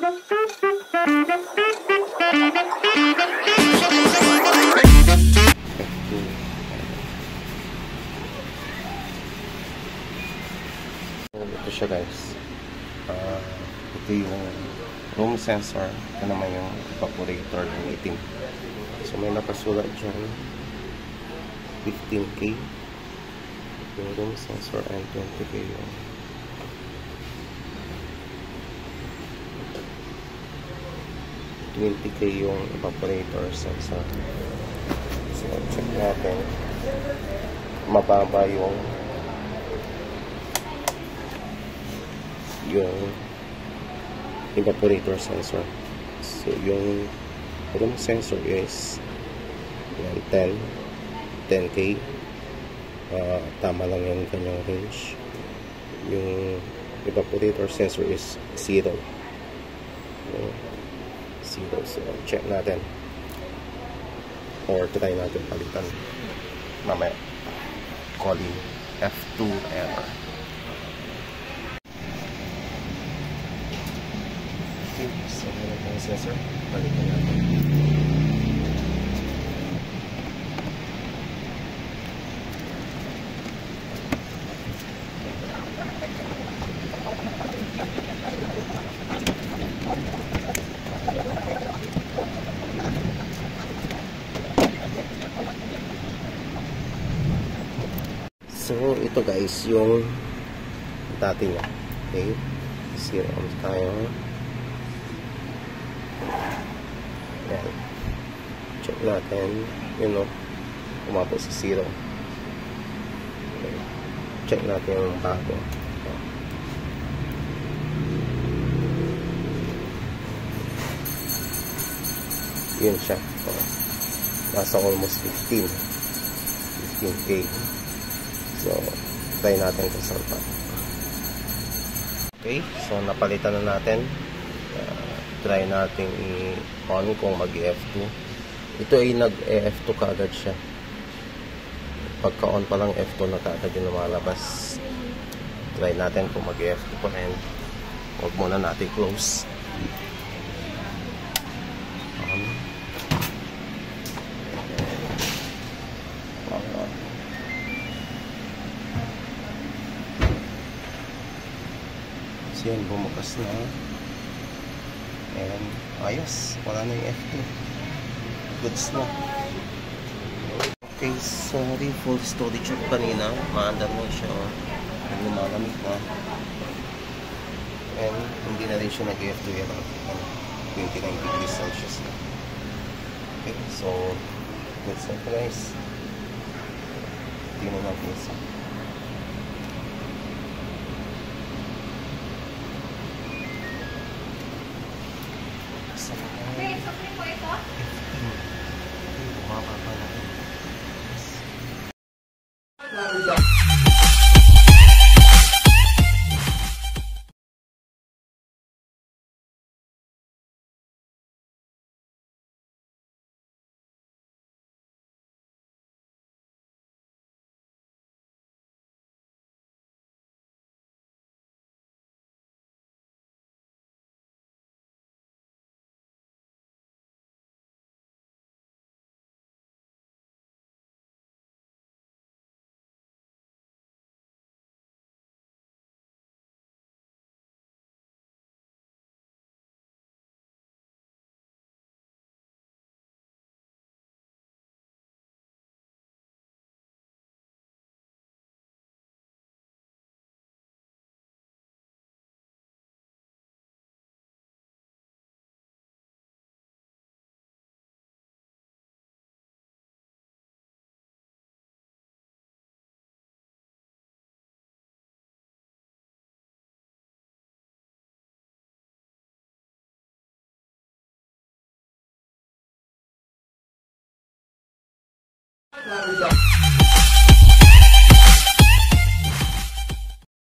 Ito siya guys. Ito yung room sensor. Ito naman yung evaporator ng itim. So may nakasulat dyan 15K yung room sensor and 20K yung evaporator sensor. So check natin. Mababa yung evaporator sensor. So yung room sensor is 10K. Tama lang yung kanyang range. Yung evaporator sensor is 0. So check natin or try natin palitan mamaya. Calling F2 error. Okay, so meron yung sensor, balikan natin. So ito guys yung dati niya. Okay, zero on tayo. Yan. Check natin, umabot sa 0. Okay. Check natin yung bago. Yun siya. Nasa almost 15K. So try natin kung saan pa. Okay, so napalitan na natin. Try natin i-on kung mag-F2. Ito ay nag-F2 kaagad siya. Pagka-on pa lang F2 na kaagad yung lumalabas. Try natin kung mag-F2 pa rin. Huwag muna natin close. So yun, bumukas na. And ayos, wala na yung F2. Goods na. Okay, sorry, full storage yung kanina. Maandar na siya. Lumalamig na. And hindi na rin siya nag-F2 yan. 29 degrees Celsius na. Okay, so goods na guys. Tingnan natin isa. There we go.